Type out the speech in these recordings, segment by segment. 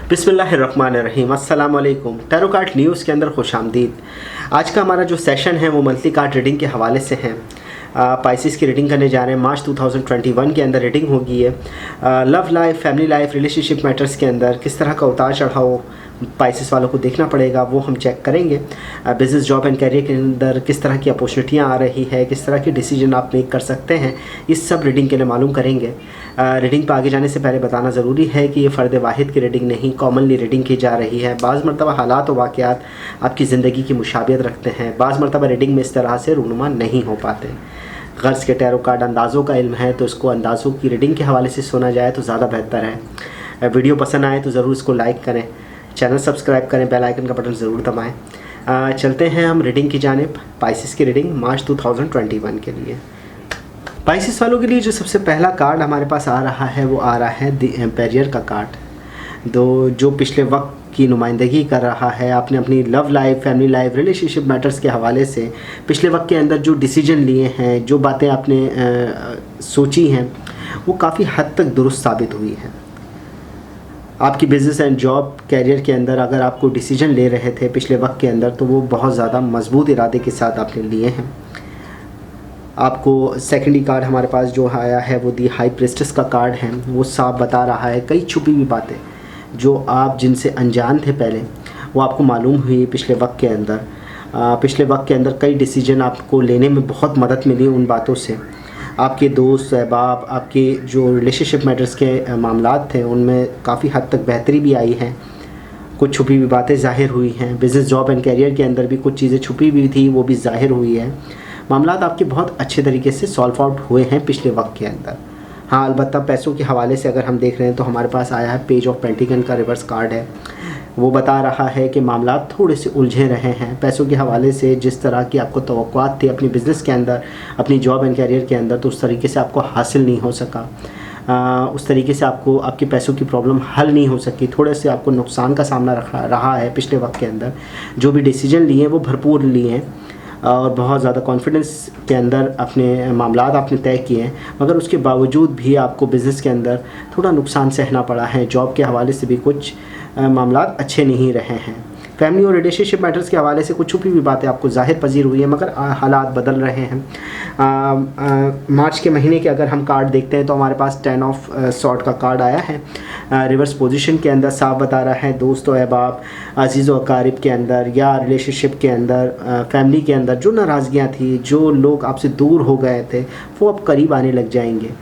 बिस्मिल्लाहिर्रहमानिर्रहीम, अस्सलाम वालेकुम। टैरो कार्ड न्यूज़ के अंदर खुशामदीद। आज का हमारा जो सेशन है वो मंथली कार्ड रीडिंग के हवाले से है। पाइसिस की रीडिंग करने जा रहे हैं। मार्च 2021 के अंदर रीडिंग होगी है। Love life, family life, relationship matters के अंदर किस तरह का उतार चढ़ाव पाइसिस वालों को देखना पड़ेगा, वो हम चेक करेंगे। बिज़नेस, जॉब एंड करियर के अंदर किस तरह की अपॉर्चुनिटियाँ आ रही है, किस तरह की डिसीजन आप मेक कर सकते हैं, इस सब रीडिंग के लिए मालूम करेंगे। रीडिंग पर आगे जाने से पहले बताना ज़रूरी है कि ये फ़र्द वाहिद की रीडिंग नहीं, कॉमनली रीडिंग की जा रही है। बाज़ मरतबा हालात और वाक़यात आपकी ज़िंदगी की मुशाबियत रखते हैं, बाज़ मरतबा रीडिंग में इस तरह से रूनुमा नहीं हो पाते। गर्ज़ के टैरो कार्ड अंदाज़ों का इल्म है, तो इसको अंदाज़ों की रीडिंग के हवाले से सुना जाए तो ज़्यादा बेहतर है। वीडियो पसंद आए तो ज़रूर इसको लाइक करें, चैनल सब्सक्राइब करें, बेल आइकन का बटन ज़रूर दबाएं। चलते हैं हम रीडिंग की जानिब। पाइसिस की रीडिंग मार्च 2021 के लिए। पाइसिस वालों के लिए जो सबसे पहला कार्ड हमारे पास आ रहा है वो आ रहा है द एम्पायर का कार्ड, जो पिछले वक्त की नुमाइंदगी कर रहा है। आपने अपनी love life, family life, relationship matters के हवाले से पिछले वक्त के अंदर जो डिसीजन लिए हैं, जो बातें आपने सोची हैं, वो काफ़ी हद तक दुरुस्त साबित हुई हैं। आपकी बिज़नेस एंड जॉब कैरियर के अंदर अगर आप कोई डिसीजन ले रहे थे पिछले वक्त के अंदर, तो वो बहुत ज़्यादा मजबूत इरादे के साथ आपने लिए हैं। आपको सेकेंडरी कार्ड हमारे पास जो आया है वो दी हाई प्रिस्टेस का कार्ड है। वो साफ बता रहा है कई छुपी हुई बातें जो आप जिनसे अनजान थे पहले, वो आपको मालूम हुई पिछले वक्त के अंदर। पिछले वक्त के अंदर कई डिसीजन आपको लेने में बहुत मदद मिली उन बातों से। आपके दोस्त, अहबाब, आपके जो रिलेशनशिप मैटर्स के मामलात थे उनमें काफ़ी हद तक बेहतरी भी आई है। कुछ छुपी हुई बातें ज़ाहिर हुई हैं। बिज़नेस, जॉब एंड करियर के अंदर भी कुछ चीज़ें छुपी हुई थी, वो भी ज़ाहिर हुई है। मामलात आपके बहुत अच्छे तरीके से सॉल्व आउट हुए हैं पिछले वक्त के अंदर। हाँ, अलबत्ता पैसों के हवाले से अगर हम देख रहे हैं तो हमारे पास आया है पेज ऑफ पेंटिकल का रिवर्स कार्ड है। वो बता रहा है कि मामलात थोड़े से उलझे रहे हैं पैसों के हवाले से। जिस तरह की आपको तवक्कुआत थी अपनी बिज़नेस के अंदर, अपनी जॉब एंड करियर के अंदर, तो उस तरीके से आपको हासिल नहीं हो सका। उस तरीके से आपको आपकी पैसों की प्रॉब्लम हल नहीं हो सकी। थोड़े से आपको नुकसान का सामना रहा है पिछले वक्त के अंदर। जो भी डिसीजन लिए हैं वो भरपूर लिए हैं और बहुत ज़्यादा कॉन्फिडेंस के अंदर अपने मामलात आपने तय किए हैं, मगर उसके बावजूद भी आपको बिज़नेस के अंदर थोड़ा नुकसान सहना पड़ा है। जॉब के हवाले से भी कुछ मामलात अच्छे नहीं रहे हैं। फैमिली और रिलेशनशिप मैटर्स के हवाले से कुछ छुपी हुई बातें आपको ज़ाहिर पजीर हुई है, मगर हालात बदल रहे हैं। मार्च के महीने के अगर हम कार्ड देखते हैं तो हमारे पास 10 ऑफ सॉर्ट का कार्ड आया है। रिवर्स पोजीशन के अंदर साफ बता रहा है दोस्त और अहबाब, अजीज़ व अकारिब के अंदर या रिलेशनशिप के अंदर, फैमिली के अंदर जो नाराज़गियाँ थी, जो लोग आपसे दूर हो गए थे, वो अब करीब आने लग जाएंगे।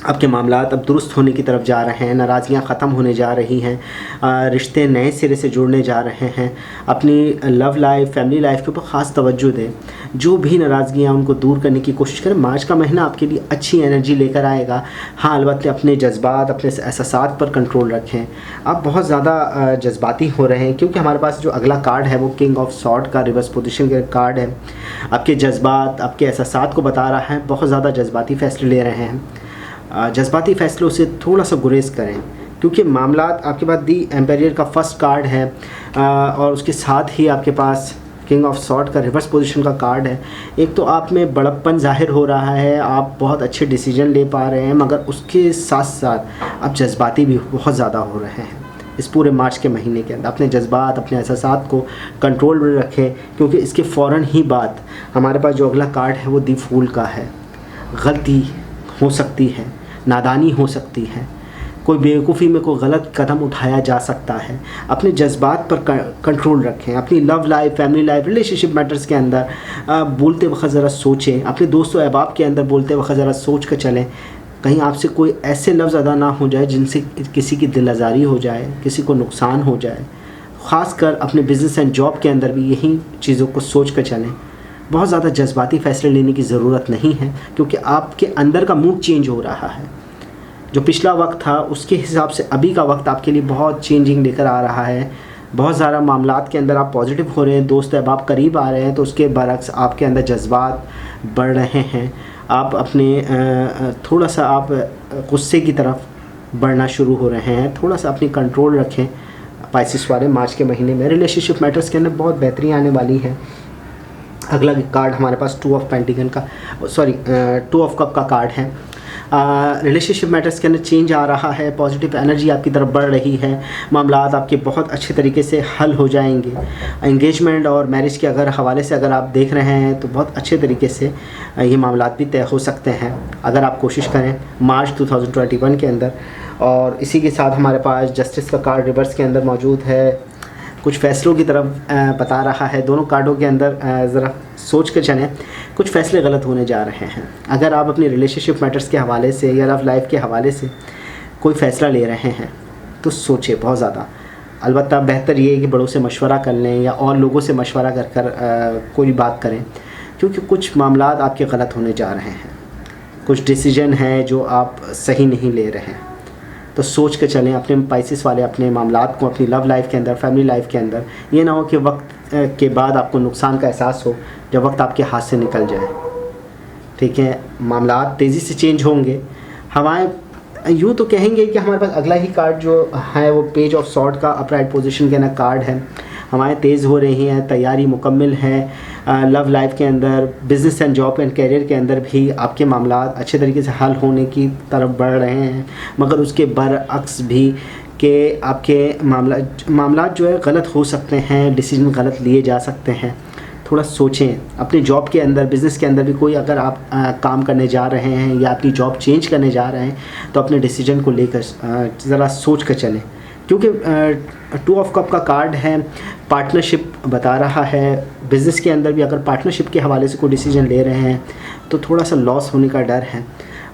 आपके मामलात अब दुरुस्त होने की तरफ जा रहे हैं, नाराज़गियाँ ख़त्म होने जा रही हैं, रिश्ते नए सिरे से जुड़ने जा रहे हैं। अपनी लव लाइफ, फैमिली लाइफ के ऊपर ख़ास तवज्जो दें। जो भी नाराज़गियाँ उनको दूर करने की कोशिश करें। मार्च का महीना आपके लिए अच्छी एनर्जी लेकर आएगा। हाँ, अलबत्ता अपने जज्बात, अपने एहसासात पर कंट्रोल रखें। आप बहुत ज़्यादा जज्बाती हो रहे हैं क्योंकि हमारे पास जो अगला कार्ड है वो किंग ऑफ सॉर्ड का रिवर्स पोजीशन का कार्ड है। आपके जज्बात, आपके एहसासात को बता रहा है बहुत ज़्यादा जज्बाती फ़ैसले ले रहे हैं। जज्बाती फ़ैसलों से थोड़ा सा गुरेज करें क्योंकि मामलात आपके पास दी एम्पायर का फर्स्ट कार्ड है और उसके साथ ही आपके पास किंग ऑफ सॉर्ड का रिवर्स पोजीशन का कार्ड है। एक तो आप में बड़प्पन ज़ाहिर हो रहा है, आप बहुत अच्छे डिसीजन ले पा रहे हैं, मगर उसके साथ साथ आप जज्बाती भी बहुत ज़्यादा हो रहे हैं। इस पूरे मार्च के महीने के अंदर अपने जज्बात, अपने एहसासात को कंट्रोल में रखें क्योंकि इसके फ़ौरन ही बाद हमारे पास जो अगला कार्ड है वो दी फूल का है। गलती हो सकती है, नादानी हो सकती है, कोई बेवकूफ़ी में कोई गलत कदम उठाया जा सकता है। अपने जज्बात पर कंट्रोल रखें। अपनी love life, family life, relationship matters के अंदर बोलते वक्त ज़रा सोचें। अपने दोस्तों अहबाब के अंदर बोलते वक्त ज़रा सोच कर चलें, कहीं आपसे कोई ऐसे लफ्ज़ अदा ना हो जाए जिनसे किसी की दिल आज़ारी हो जाए, किसी को नुकसान हो जाए। ख़ासकर अपने बिज़नेस एंड जॉब के अंदर भी यही चीज़ों को सोच कर चलें। बहुत ज़्यादा जज्बाती फ़ैसले लेने की ज़रूरत नहीं है क्योंकि आपके अंदर का मूड चेंज हो रहा है। जो पिछला वक्त था उसके हिसाब से अभी का वक्त आपके लिए बहुत चेंजिंग लेकर आ रहा है। बहुत ज़्यादा मामलात के अंदर आप पॉजिटिव हो रहे हैं, दोस्त अहबाब करीब आ रहे हैं, तो उसके बरक्स आपके अंदर जज्बात बढ़ रहे हैं। आप अपने थोड़ा सा आप गुस्से की तरफ बढ़ना शुरू हो रहे हैं। थोड़ा सा अपनी कंट्रोल रखें पाइसिस वाले मार्च के महीने में। रिलेशनशिप मैटर्स के अंदर बहुत बेहतरी आने वाली है। अगला कार्ड हमारे पास 2 ऑफ पेंटिकल का 2 ऑफ कप का कार्ड है। रिलेशनशिप मैटर्स के अंदर चेंज आ रहा है, पॉजिटिव एनर्जी आपकी तरफ बढ़ रही है, मामलात आपके बहुत अच्छे तरीके से हल हो जाएंगे। एंगेजमेंट और मैरिज के अगर हवाले से अगर आप देख रहे हैं तो बहुत अच्छे तरीके से ये मामलात भी तय हो सकते हैं अगर आप कोशिश करें मार्च 2021 के अंदर। और इसी के साथ हमारे पास जस्टिस का कार्ड रिवर्स के अंदर मौजूद है, कुछ फैसलों की तरफ बता रहा है। दोनों कार्डों के अंदर ज़रा सोच कर चलें, कुछ फ़ैसले गलत होने जा रहे हैं। अगर आप अपनी रिलेशनशिप मैटर्स के हवाले से या लव लाइफ के हवाले से कोई फ़ैसला ले रहे हैं तो सोचें बहुत ज़्यादा। अलबत्ता बेहतर ये है कि बड़ों से मशवरा कर लें या और लोगों से मशवरा कर कोई बात करें, क्योंकि कुछ मामलात आपके गलत होने जा रहे हैं, कुछ डिसीजन हैं जो आप सही नहीं ले रहे हैं। तो सोच के चलें अपने पाइसेस वाले अपने मामलात को, अपनी लव लाइफ के अंदर, फैमिली लाइफ के अंदर। ये ना हो कि वक्त के बाद आपको नुकसान का एहसास हो जब वक्त आपके हाथ से निकल जाए। ठीक है, मामलात तेज़ी से चेंज होंगे। हवाएं यूँ तो कहेंगे कि हमारे पास अगला ही कार्ड जो है वो पेज ऑफ सॉर्ड का अपराइट पोजीशन के ना कार्ड है। हवाएं तेज़ हो रही हैं, तैयारी मुकम्मल है। लव लाइफ के अंदर, business and job and career के अंदर भी आपके मामलात अच्छे तरीके से हल होने की तरफ बढ़ रहे हैं, मगर उसके बरअक्स भी कि आपके मामलात जो है गलत हो सकते हैं, डिसीजन गलत लिए जा सकते हैं। थोड़ा सोचें। अपनी जॉब के अंदर, बिज़नेस के अंदर भी कोई अगर आप काम करने जा रहे हैं या अपनी जॉब चेंज करने जा रहे हैं तो अपने डिसीजन को लेकर ज़रा सोच कर चलें, क्योंकि 2 ऑफ कप का कार्ड है, पार्टनरशिप बता रहा है। बिज़नेस के अंदर भी अगर पार्टनरशिप के हवाले से कोई डिसीजन ले रहे हैं तो थोड़ा सा लॉस होने का डर है।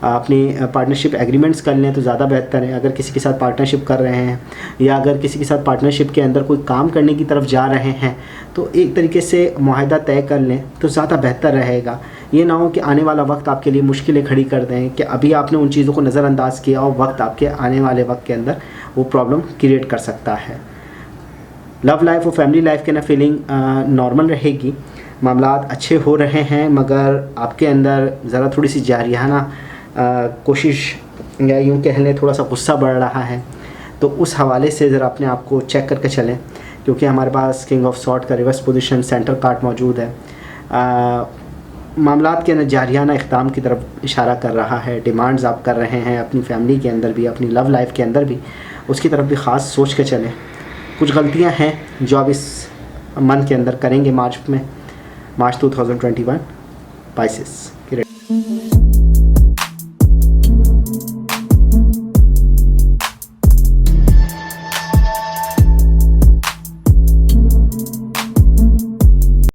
अपनी पार्टनरशिप एग्रीमेंट्स कर लें तो ज़्यादा बेहतर है। अगर किसी के साथ पार्टनरशिप कर रहे हैं या अगर किसी के साथ पार्टनरशिप के अंदर कोई काम करने की तरफ जा रहे हैं तो एक तरीके से मुआहदा तय कर लें तो ज़्यादा बेहतर रहेगा। ये ना हो कि आने वाला वक्त आपके लिए मुश्किलें खड़ी कर दें कि अभी आपने उन चीज़ों को नज़रअंदाज किया और वक्त आपके आने वाले वक्त के अंदर वो प्रॉब्लम क्रिएट कर सकता है। लव लाइफ और फैमिली लाइफ के ना फीलिंग नॉर्मल रहेगी, मामलात अच्छे हो रहे हैं, मगर आपके अंदर ज़रा थोड़ी सी जारियाना कोशिश या यूँ कह लें थोड़ा सा गुस्सा बढ़ रहा है। तो उस हवाले से ज़रा अपने आप को चेक करके चलें, क्योंकि हमारे पास किंग ऑफ सॉर्ड का रिवर्स पोजीशन सेंटर कार्ड मौजूद है। मामलात के अंदर जारियाना इक़दाम की तरफ इशारा कर रहा है। डिमांड्स आप कर रहे हैं अपनी फैमिली के अंदर भी, अपनी लव लाइफ के अंदर भी, उसकी तरफ भी ख़ास सोच के चलें। कुछ गलतियां हैं जो आप इस मंथ के अंदर करेंगे मार्च 2021 पाइसेस की